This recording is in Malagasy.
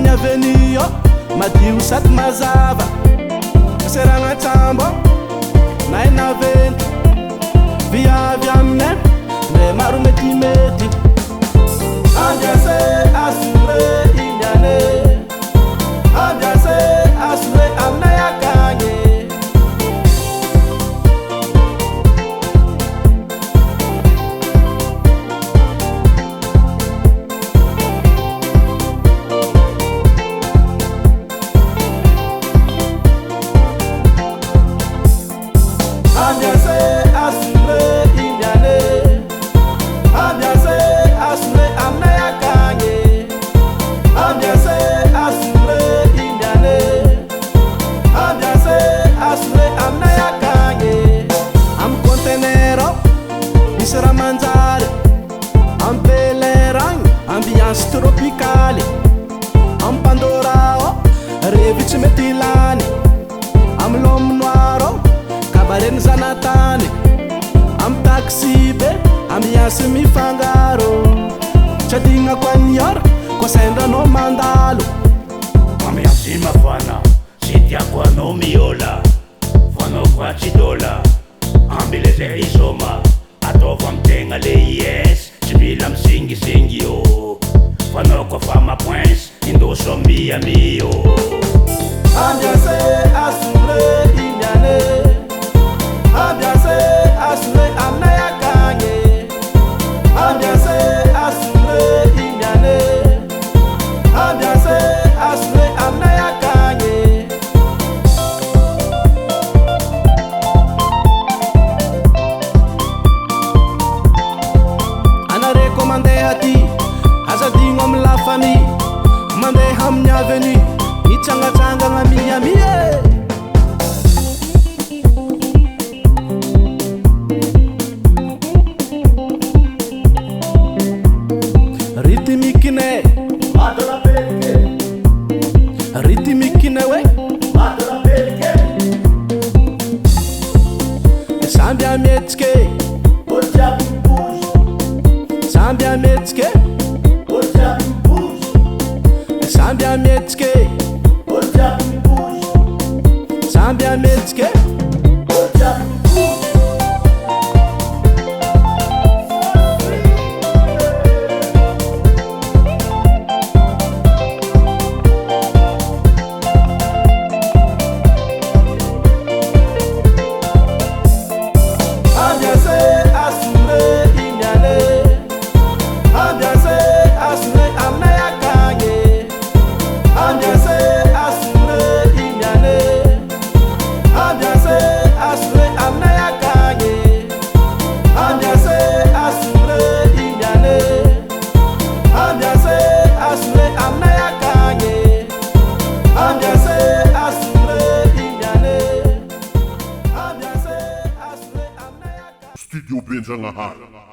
amin'ny avenio madio sady mazava seragna tsambo nainaventy viavy aminay me maro metimety ambiance asure inyane ambiance asure aminay akagny Ambiance tropicale am Pandorao revitsy mety ilany am L'homme noiro kabareny zanatany am taxi be ambiance mifangaro tsadigna ko aniora ko sendranao mandalo ambiance mafana sy tiako anao miola fanao kwa tsy dola ambileze isoma ataova amtegna le yes tsy mila misingisingy io fanao koa fa mapoince indoso miamio ambiance asure inyane ambiance asure aminay akagny ambiance asure inyane ambiance asure aminay akagny anareko mandeha ty azadigno amy la famille mandeha amin'ny avenue itsangatsangagna miamie rythmique-ne rythmique-ne we samby ametsike samby ametsike samby ametsike samby ametsike Studio Benjamin Hall.